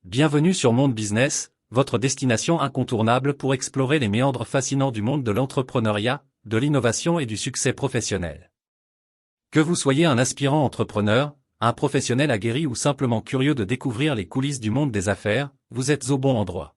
Bienvenue sur Monde Business, votre destination incontournable pour explorer les méandres fascinants du monde de l'entrepreneuriat, de l'innovation et du succès professionnel. Que vous soyez un aspirant entrepreneur, un professionnel aguerri ou simplement curieux de découvrir les coulisses du monde des affaires, vous êtes au bon endroit.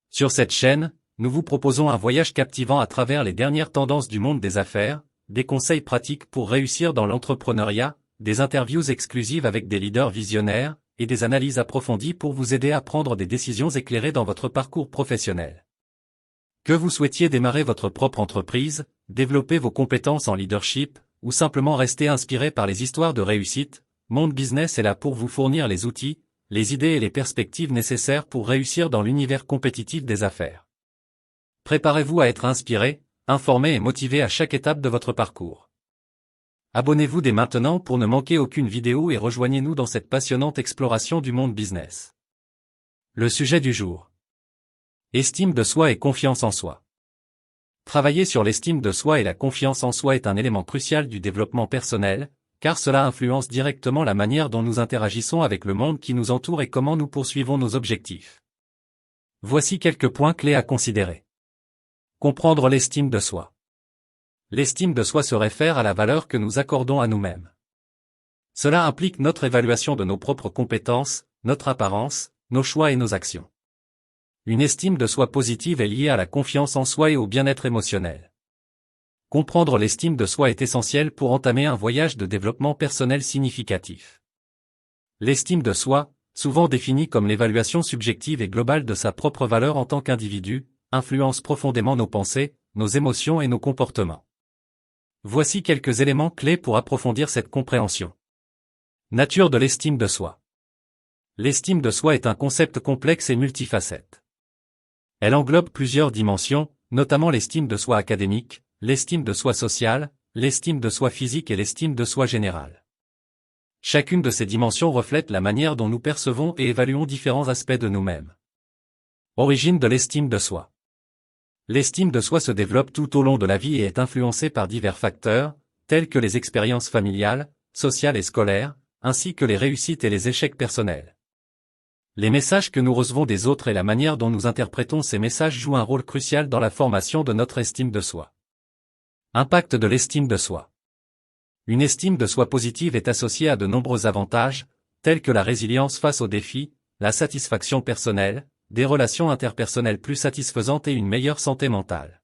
Sur cette chaîne, nous vous proposons un voyage captivant à travers les dernières tendances du monde des affaires, des conseils pratiques pour réussir dans l'entrepreneuriat, des interviews exclusives avec des leaders visionnaires, et des analyses approfondies pour vous aider à prendre des décisions éclairées dans votre parcours professionnel. Que vous souhaitiez démarrer votre propre entreprise, développer vos compétences en leadership, ou simplement rester inspiré par les histoires de réussite, Monde Business est là pour vous fournir les outils, les idées et les perspectives nécessaires pour réussir dans l'univers compétitif des affaires. Préparez-vous à être inspiré, informé et motivé à chaque étape de votre parcours. Abonnez-vous dès maintenant pour ne manquer aucune vidéo et rejoignez-nous dans cette passionnante exploration du monde business. Le sujet du jour. Estime de soi et confiance en soi. Travailler sur l'estime de soi et la confiance en soi est un élément crucial du développement personnel, car cela influence directement la manière dont nous interagissons avec le monde qui nous entoure et comment nous poursuivons nos objectifs. Voici quelques points clés à considérer. Comprendre l'estime de soi. L'estime de soi se réfère à la valeur que nous accordons à nous-mêmes. Cela implique notre évaluation de nos propres compétences, notre apparence, nos choix et nos actions. Une estime de soi positive est liée à la confiance en soi et au bien-être émotionnel. Comprendre l'estime de soi est essentiel pour entamer un voyage de développement personnel significatif. L'estime de soi, souvent définie comme l'évaluation subjective et globale de sa propre valeur en tant qu'individu, influence profondément nos pensées, nos émotions et nos comportements. Voici quelques éléments clés pour approfondir cette compréhension. Nature de l'estime de soi. L'estime de soi est un concept complexe et multifacette. Elle englobe plusieurs dimensions, notamment l'estime de soi académique, l'estime de soi sociale, l'estime de soi physique et l'estime de soi générale. Chacune de ces dimensions reflète la manière dont nous percevons et évaluons différents aspects de nous-mêmes. Origine de l'estime de soi. L'estime de soi se développe tout au long de la vie et est influencée par divers facteurs, tels que les expériences familiales, sociales et scolaires, ainsi que les réussites et les échecs personnels. Les messages que nous recevons des autres et la manière dont nous interprétons ces messages jouent un rôle crucial dans la formation de notre estime de soi. Impact de l'estime de soi. Une estime de soi positive est associée à de nombreux avantages, tels que la résilience face aux défis, la satisfaction personnelle, des relations interpersonnelles plus satisfaisantes et une meilleure santé mentale.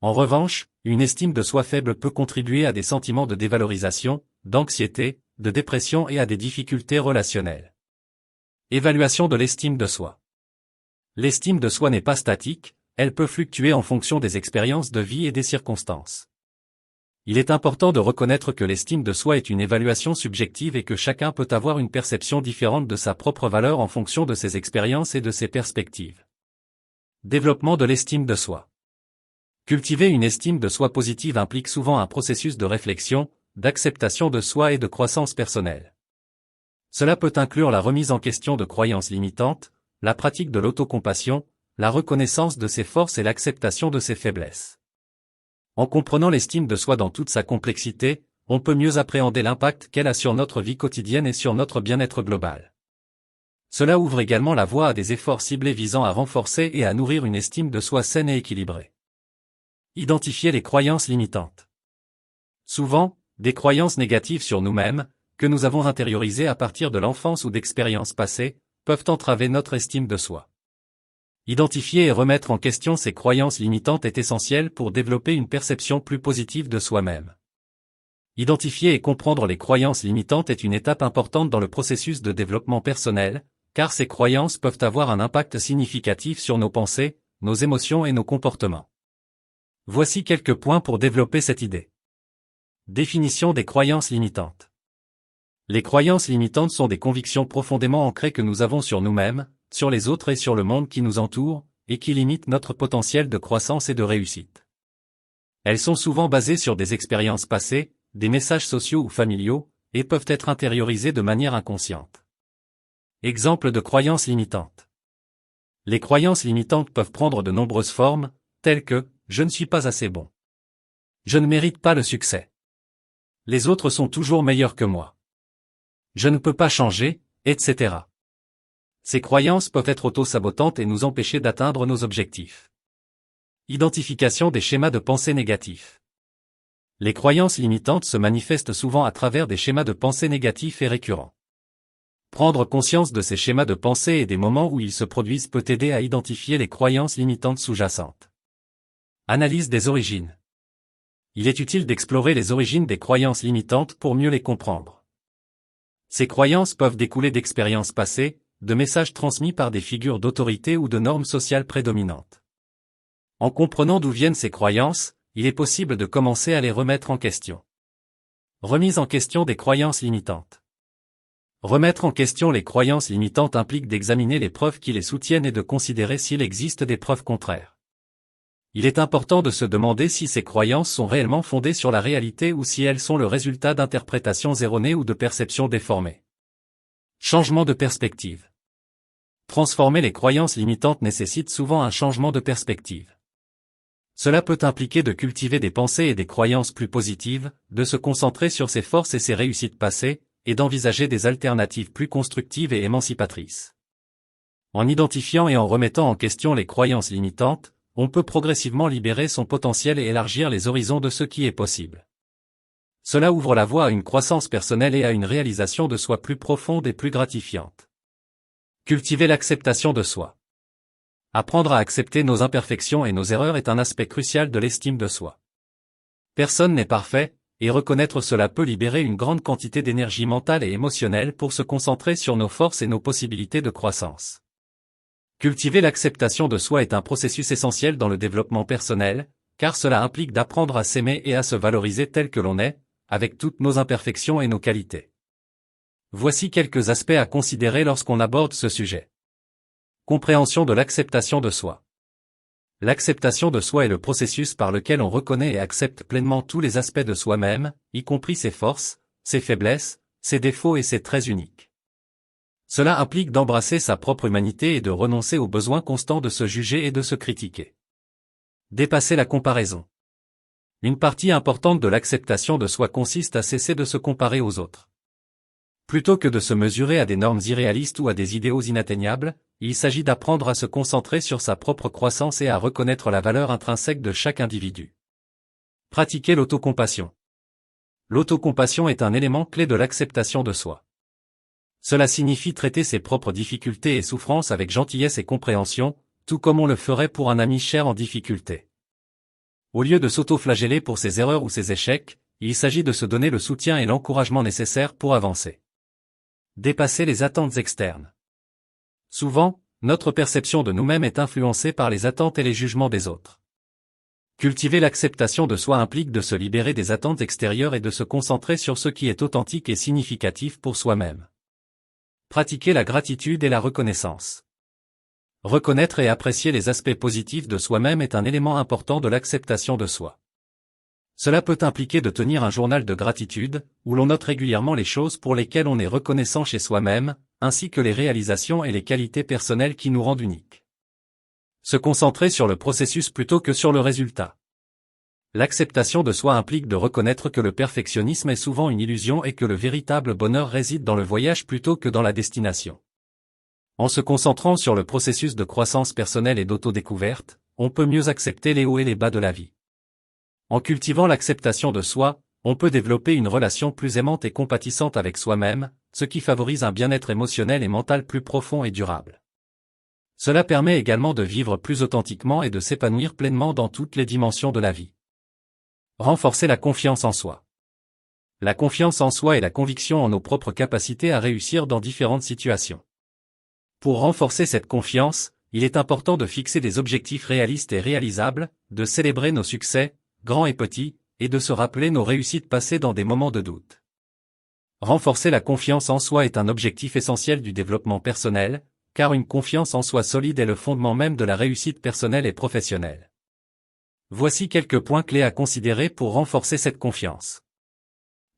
En revanche, une estime de soi faible peut contribuer à des sentiments de dévalorisation, d'anxiété, de dépression et à des difficultés relationnelles. Évaluation de l'estime de soi. L'estime de soi n'est pas statique, elle peut fluctuer en fonction des expériences de vie et des circonstances. Il est important de reconnaître que l'estime de soi est une évaluation subjective et que chacun peut avoir une perception différente de sa propre valeur en fonction de ses expériences et de ses perspectives. Développement de l'estime de soi. Cultiver une estime de soi positive implique souvent un processus de réflexion, d'acceptation de soi et de croissance personnelle. Cela peut inclure la remise en question de croyances limitantes, la pratique de l'autocompassion, la reconnaissance de ses forces et l'acceptation de ses faiblesses. En comprenant l'estime de soi dans toute sa complexité, on peut mieux appréhender l'impact qu'elle a sur notre vie quotidienne et sur notre bien-être global. Cela ouvre également la voie à des efforts ciblés visant à renforcer et à nourrir une estime de soi saine et équilibrée. Identifier les croyances limitantes. Souvent, des croyances négatives sur nous-mêmes, que nous avons intériorisées à partir de l'enfance ou d'expériences passées, peuvent entraver notre estime de soi. Identifier et remettre en question ces croyances limitantes est essentiel pour développer une perception plus positive de soi-même. Identifier et comprendre les croyances limitantes est une étape importante dans le processus de développement personnel, car ces croyances peuvent avoir un impact significatif sur nos pensées, nos émotions et nos comportements. Voici quelques points pour développer cette idée. Définition des croyances limitantes. Les croyances limitantes sont des convictions profondément ancrées que nous avons sur nous-mêmes, sur les autres et sur le monde qui nous entoure, et qui limitent notre potentiel de croissance et de réussite. Elles sont souvent basées sur des expériences passées, des messages sociaux ou familiaux, et peuvent être intériorisées de manière inconsciente. Exemple de croyances limitantes. Les croyances limitantes peuvent prendre de nombreuses formes, telles que « je ne suis pas assez bon »,« je ne mérite pas le succès »,« les autres sont toujours meilleurs que moi »,« je ne peux pas changer », etc. Ces croyances peuvent être auto-sabotantes et nous empêcher d'atteindre nos objectifs. Identification des schémas de pensée négatifs. Les croyances limitantes se manifestent souvent à travers des schémas de pensée négatifs et récurrents. Prendre conscience de ces schémas de pensée et des moments où ils se produisent peut aider à identifier les croyances limitantes sous-jacentes. Analyse des origines. Il est utile d'explorer les origines des croyances limitantes pour mieux les comprendre. Ces croyances peuvent découler d'expériences passées, de messages transmis par des figures d'autorité ou de normes sociales prédominantes. En comprenant d'où viennent ces croyances, il est possible de commencer à les remettre en question. Remise en question des croyances limitantes. Remettre en question les croyances limitantes implique d'examiner les preuves qui les soutiennent et de considérer s'il existe des preuves contraires. Il est important de se demander si ces croyances sont réellement fondées sur la réalité ou si elles sont le résultat d'interprétations erronées ou de perceptions déformées. Changement de perspective. Transformer les croyances limitantes nécessite souvent un changement de perspective. Cela peut impliquer de cultiver des pensées et des croyances plus positives, de se concentrer sur ses forces et ses réussites passées, et d'envisager des alternatives plus constructives et émancipatrices. En identifiant et en remettant en question les croyances limitantes, on peut progressivement libérer son potentiel et élargir les horizons de ce qui est possible. Cela ouvre la voie à une croissance personnelle et à une réalisation de soi plus profonde et plus gratifiante. Cultiver l'acceptation de soi. Apprendre à accepter nos imperfections et nos erreurs est un aspect crucial de l'estime de soi. Personne n'est parfait, et reconnaître cela peut libérer une grande quantité d'énergie mentale et émotionnelle pour se concentrer sur nos forces et nos possibilités de croissance. Cultiver l'acceptation de soi est un processus essentiel dans le développement personnel, car cela implique d'apprendre à s'aimer et à se valoriser tel que l'on est, avec toutes nos imperfections et nos qualités. Voici quelques aspects à considérer lorsqu'on aborde ce sujet. Compréhension de l'acceptation de soi. L'acceptation de soi est le processus par lequel on reconnaît et accepte pleinement tous les aspects de soi-même, y compris ses forces, ses faiblesses, ses défauts et ses traits uniques. Cela implique d'embrasser sa propre humanité et de renoncer au besoin constant de se juger et de se critiquer. Dépasser la comparaison. Une partie importante de l'acceptation de soi consiste à cesser de se comparer aux autres. Plutôt que de se mesurer à des normes irréalistes ou à des idéaux inatteignables, il s'agit d'apprendre à se concentrer sur sa propre croissance et à reconnaître la valeur intrinsèque de chaque individu. Pratiquer l'autocompassion. L'autocompassion est un élément clé de l'acceptation de soi. Cela signifie traiter ses propres difficultés et souffrances avec gentillesse et compréhension, tout comme on le ferait pour un ami cher en difficulté. Au lieu de s'auto-flageller pour ses erreurs ou ses échecs, il s'agit de se donner le soutien et l'encouragement nécessaires pour avancer. Dépasser les attentes externes. Souvent, notre perception de nous-mêmes est influencée par les attentes et les jugements des autres. Cultiver l'acceptation de soi implique de se libérer des attentes extérieures et de se concentrer sur ce qui est authentique et significatif pour soi-même. Pratiquer la gratitude et la reconnaissance. Reconnaître et apprécier les aspects positifs de soi-même est un élément important de l'acceptation de soi. Cela peut impliquer de tenir un journal de gratitude, où l'on note régulièrement les choses pour lesquelles on est reconnaissant chez soi-même, ainsi que les réalisations et les qualités personnelles qui nous rendent uniques. Se concentrer sur le processus plutôt que sur le résultat. L'acceptation de soi implique de reconnaître que le perfectionnisme est souvent une illusion et que le véritable bonheur réside dans le voyage plutôt que dans la destination. En se concentrant sur le processus de croissance personnelle et d'autodécouverte, on peut mieux accepter les hauts et les bas de la vie. En cultivant l'acceptation de soi, on peut développer une relation plus aimante et compatissante avec soi-même, ce qui favorise un bien-être émotionnel et mental plus profond et durable. Cela permet également de vivre plus authentiquement et de s'épanouir pleinement dans toutes les dimensions de la vie. Renforcer la confiance en soi. La confiance en soi est la conviction en nos propres capacités à réussir dans différentes situations. Pour renforcer cette confiance, il est important de fixer des objectifs réalistes et réalisables, de célébrer nos succès, grands et petits, et de se rappeler nos réussites passées dans des moments de doute. Renforcer la confiance en soi est un objectif essentiel du développement personnel, car une confiance en soi solide est le fondement même de la réussite personnelle et professionnelle. Voici quelques points clés à considérer pour renforcer cette confiance.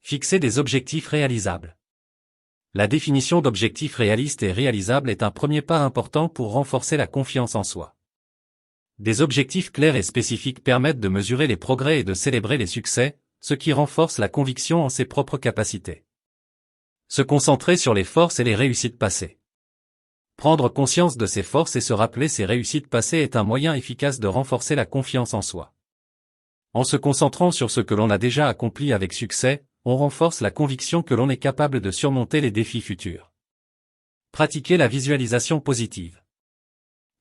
Fixer des objectifs réalisables. La définition d'objectifs réalistes et réalisables est un premier pas important pour renforcer la confiance en soi. Des objectifs clairs et spécifiques permettent de mesurer les progrès et de célébrer les succès, ce qui renforce la conviction en ses propres capacités. Se concentrer sur les forces et les réussites passées. Prendre conscience de ses forces et se rappeler ses réussites passées est un moyen efficace de renforcer la confiance en soi. En se concentrant sur ce que l'on a déjà accompli avec succès, on renforce la conviction que l'on est capable de surmonter les défis futurs. Pratiquer la visualisation positive.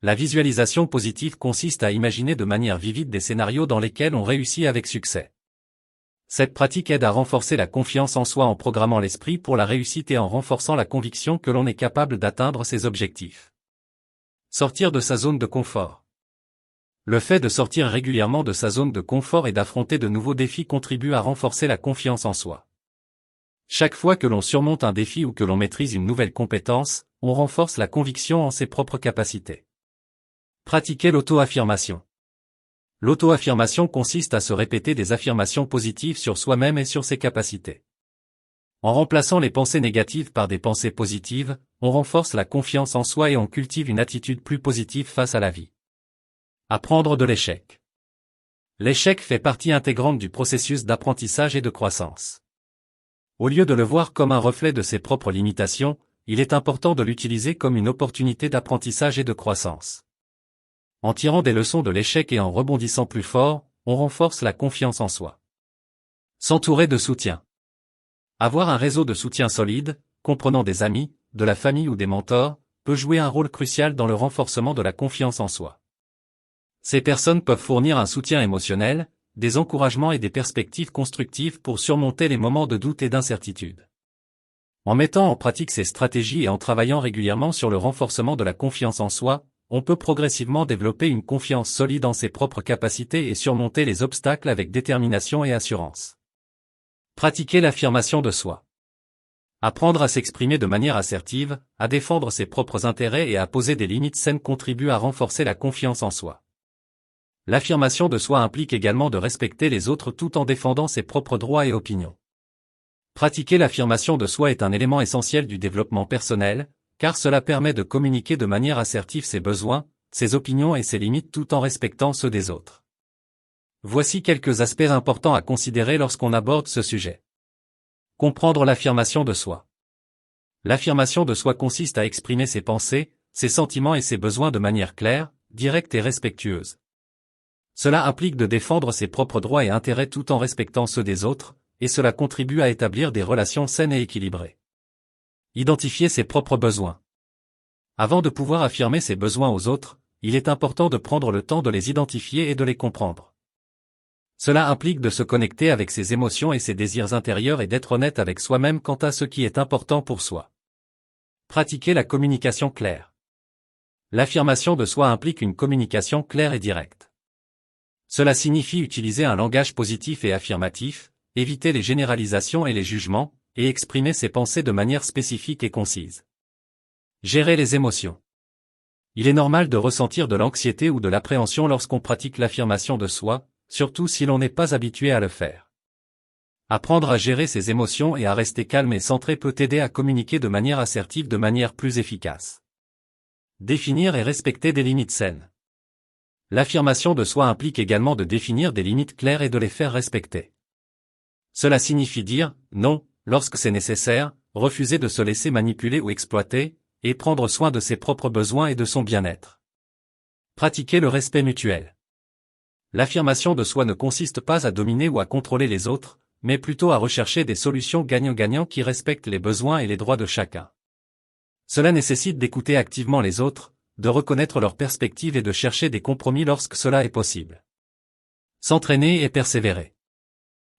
La visualisation positive consiste à imaginer de manière vivide des scénarios dans lesquels on réussit avec succès. Cette pratique aide à renforcer la confiance en soi en programmant l'esprit pour la réussite et en renforçant la conviction que l'on est capable d'atteindre ses objectifs. Sortir de sa zone de confort. Le fait de sortir régulièrement de sa zone de confort et d'affronter de nouveaux défis contribue à renforcer la confiance en soi. Chaque fois que l'on surmonte un défi ou que l'on maîtrise une nouvelle compétence, on renforce la conviction en ses propres capacités. Pratiquer l'auto-affirmation. L'auto-affirmation consiste à se répéter des affirmations positives sur soi-même et sur ses capacités. En remplaçant les pensées négatives par des pensées positives, on renforce la confiance en soi et on cultive une attitude plus positive face à la vie. Apprendre de l'échec. L'échec fait partie intégrante du processus d'apprentissage et de croissance. Au lieu de le voir comme un reflet de ses propres limitations, il est important de l'utiliser comme une opportunité d'apprentissage et de croissance. En tirant des leçons de l'échec et en rebondissant plus fort, on renforce la confiance en soi. S'entourer de soutien. Avoir un réseau de soutien solide, comprenant des amis, de la famille ou des mentors, peut jouer un rôle crucial dans le renforcement de la confiance en soi. Ces personnes peuvent fournir un soutien émotionnel, des encouragements et des perspectives constructives pour surmonter les moments de doute et d'incertitude. En mettant en pratique ces stratégies et en travaillant régulièrement sur le renforcement de la confiance en soi, on peut progressivement développer une confiance solide en ses propres capacités et surmonter les obstacles avec détermination et assurance. Pratiquer l'affirmation de soi. Apprendre à s'exprimer de manière assertive, à défendre ses propres intérêts et à poser des limites saines contribue à renforcer la confiance en soi. L'affirmation de soi implique également de respecter les autres tout en défendant ses propres droits et opinions. Pratiquer l'affirmation de soi est un élément essentiel du développement personnel, car cela permet de communiquer de manière assertive ses besoins, ses opinions et ses limites tout en respectant ceux des autres. Voici quelques aspects importants à considérer lorsqu'on aborde ce sujet. Comprendre l'affirmation de soi. L'affirmation de soi consiste à exprimer ses pensées, ses sentiments et ses besoins de manière claire, directe et respectueuse. Cela implique de défendre ses propres droits et intérêts tout en respectant ceux des autres, et cela contribue à établir des relations saines et équilibrées. Identifier ses propres besoins. Avant de pouvoir affirmer ses besoins aux autres, il est important de prendre le temps de les identifier et de les comprendre. Cela implique de se connecter avec ses émotions et ses désirs intérieurs et d'être honnête avec soi-même quant à ce qui est important pour soi. Pratiquer la communication claire. L'affirmation de soi implique une communication claire et directe. Cela signifie utiliser un langage positif et affirmatif, éviter les généralisations et les jugements, et exprimer ses pensées de manière spécifique et concise. Gérer les émotions. Il est normal de ressentir de l'anxiété ou de l'appréhension lorsqu'on pratique l'affirmation de soi, surtout si l'on n'est pas habitué à le faire. Apprendre à gérer ses émotions et à rester calme et centré peut aider à communiquer de manière assertive de manière plus efficace. Définir et respecter des limites saines. L'affirmation de soi implique également de définir des limites claires et de les faire respecter. Cela signifie dire « non » lorsque c'est nécessaire, refuser de se laisser manipuler ou exploiter, et prendre soin de ses propres besoins et de son bien-être. Pratiquer le respect mutuel. L'affirmation de soi ne consiste pas à dominer ou à contrôler les autres, mais plutôt à rechercher des solutions gagnant-gagnant qui respectent les besoins et les droits de chacun. Cela nécessite d'écouter activement les autres, de reconnaître leurs perspectives et de chercher des compromis lorsque cela est possible. S'entraîner et persévérer.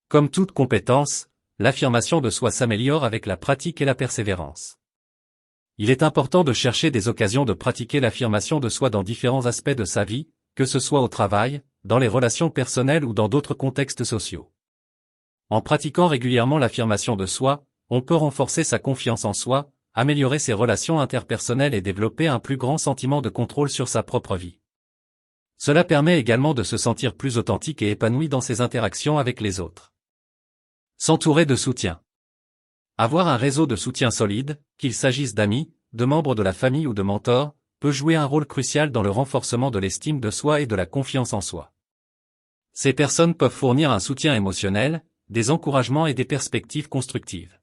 Comme toute compétence, l'affirmation de soi s'améliore avec la pratique et la persévérance. Il est important de chercher des occasions de pratiquer l'affirmation de soi dans différents aspects de sa vie, que ce soit au travail, dans les relations personnelles ou dans d'autres contextes sociaux. En pratiquant régulièrement l'affirmation de soi, on peut renforcer sa confiance en soi, améliorer ses relations interpersonnelles et développer un plus grand sentiment de contrôle sur sa propre vie. Cela permet également de se sentir plus authentique et épanoui dans ses interactions avec les autres. S'entourer de soutien. Avoir un réseau de soutien solide, qu'il s'agisse d'amis, de membres de la famille ou de mentors, peut jouer un rôle crucial dans le renforcement de l'estime de soi et de la confiance en soi. Ces personnes peuvent fournir un soutien émotionnel, des encouragements et des perspectives constructives.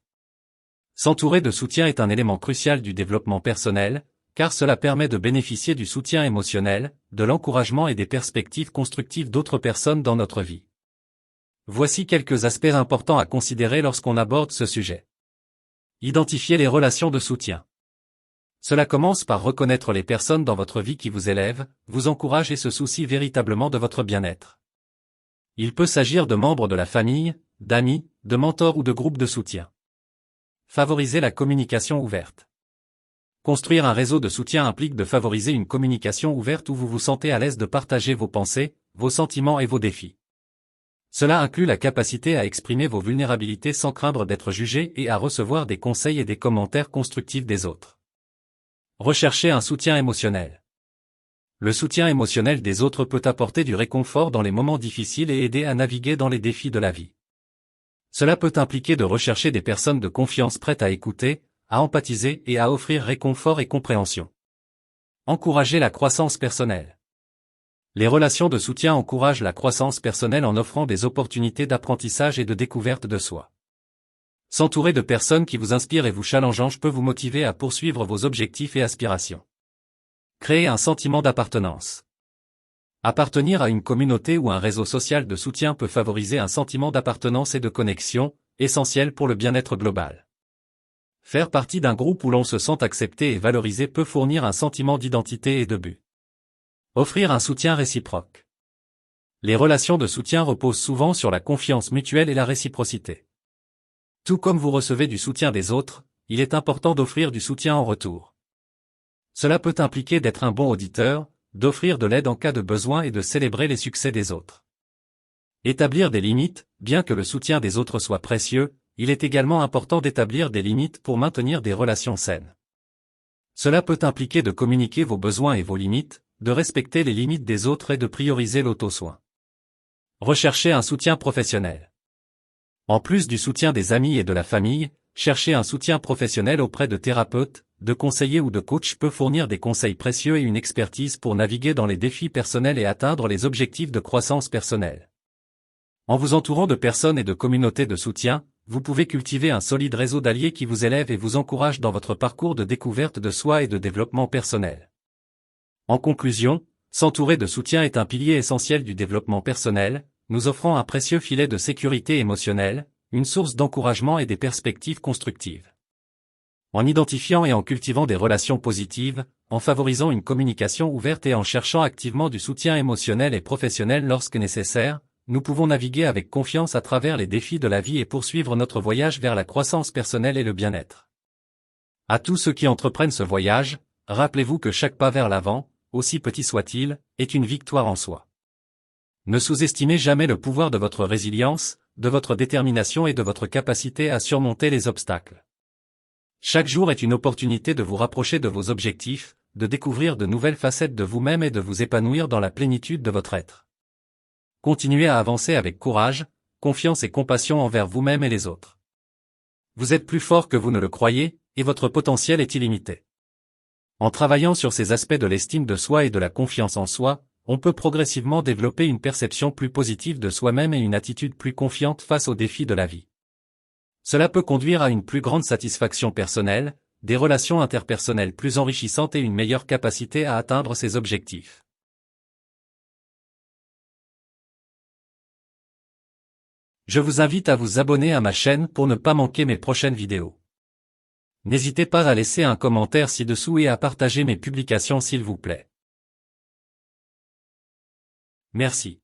S'entourer de soutien est un élément crucial du développement personnel, car cela permet de bénéficier du soutien émotionnel, de l'encouragement et des perspectives constructives d'autres personnes dans notre vie. Voici quelques aspects importants à considérer lorsqu'on aborde ce sujet. Identifiez les relations de soutien. Cela commence par reconnaître les personnes dans votre vie qui vous élèvent, vous encouragent et se soucient véritablement de votre bien-être. Il peut s'agir de membres de la famille, d'amis, de mentors ou de groupes de soutien. Favorisez la communication ouverte. Construire un réseau de soutien implique de favoriser une communication ouverte où vous vous sentez à l'aise de partager vos pensées, vos sentiments et vos défis. Cela inclut la capacité à exprimer vos vulnérabilités sans craindre d'être jugé et à recevoir des conseils et des commentaires constructifs des autres. Recherchez un soutien émotionnel. Le soutien émotionnel des autres peut apporter du réconfort dans les moments difficiles et aider à naviguer dans les défis de la vie. Cela peut impliquer de rechercher des personnes de confiance prêtes à écouter, à empathiser et à offrir réconfort et compréhension. Encouragez la croissance personnelle. Les relations de soutien encouragent la croissance personnelle en offrant des opportunités d'apprentissage et de découverte de soi. S'entourer de personnes qui vous inspirent et vous challengent peut vous motiver à poursuivre vos objectifs et aspirations. Créer un sentiment d'appartenance. Appartenir à une communauté ou un réseau social de soutien peut favoriser un sentiment d'appartenance et de connexion, essentiel pour le bien-être global. Faire partie d'un groupe où l'on se sent accepté et valorisé peut fournir un sentiment d'identité et de but. Offrir un soutien réciproque. Les relations de soutien reposent souvent sur la confiance mutuelle et la réciprocité. Tout comme vous recevez du soutien des autres, il est important d'offrir du soutien en retour. Cela peut impliquer d'être un bon auditeur, d'offrir de l'aide en cas de besoin et de célébrer les succès des autres. Établir des limites, bien que le soutien des autres soit précieux, il est également important d'établir des limites pour maintenir des relations saines. Cela peut impliquer de communiquer vos besoins et vos limites, de respecter les limites des autres et de prioriser l'auto-soin. Recherchez un soutien professionnel. En plus du soutien des amis et de la famille, chercher un soutien professionnel auprès de thérapeutes, de conseillers ou de coachs peut fournir des conseils précieux et une expertise pour naviguer dans les défis personnels et atteindre les objectifs de croissance personnelle. En vous entourant de personnes et de communautés de soutien, vous pouvez cultiver un solide réseau d'alliés qui vous élèvent et vous encouragent dans votre parcours de découverte de soi et de développement personnel. En conclusion, s'entourer de soutien est un pilier essentiel du développement personnel, nous offrant un précieux filet de sécurité émotionnelle, une source d'encouragement et des perspectives constructives. En identifiant et en cultivant des relations positives, en favorisant une communication ouverte et en cherchant activement du soutien émotionnel et professionnel lorsque nécessaire, nous pouvons naviguer avec confiance à travers les défis de la vie et poursuivre notre voyage vers la croissance personnelle et le bien-être. À tous ceux qui entreprennent ce voyage, rappelez-vous que chaque pas vers l'avant, aussi petit soit-il, est une victoire en soi. Ne sous-estimez jamais le pouvoir de votre résilience, de votre détermination et de votre capacité à surmonter les obstacles. Chaque jour est une opportunité de vous rapprocher de vos objectifs, de découvrir de nouvelles facettes de vous-même et de vous épanouir dans la plénitude de votre être. Continuez à avancer avec courage, confiance et compassion envers vous-même et les autres. Vous êtes plus fort que vous ne le croyez, et votre potentiel est illimité. En travaillant sur ces aspects de l'estime de soi et de la confiance en soi, on peut progressivement développer une perception plus positive de soi-même et une attitude plus confiante face aux défis de la vie. Cela peut conduire à une plus grande satisfaction personnelle, des relations interpersonnelles plus enrichissantes et une meilleure capacité à atteindre ses objectifs. Je vous invite à vous abonner à ma chaîne pour ne pas manquer mes prochaines vidéos. N'hésitez pas à laisser un commentaire ci-dessous et à partager mes publications s'il vous plaît. Merci.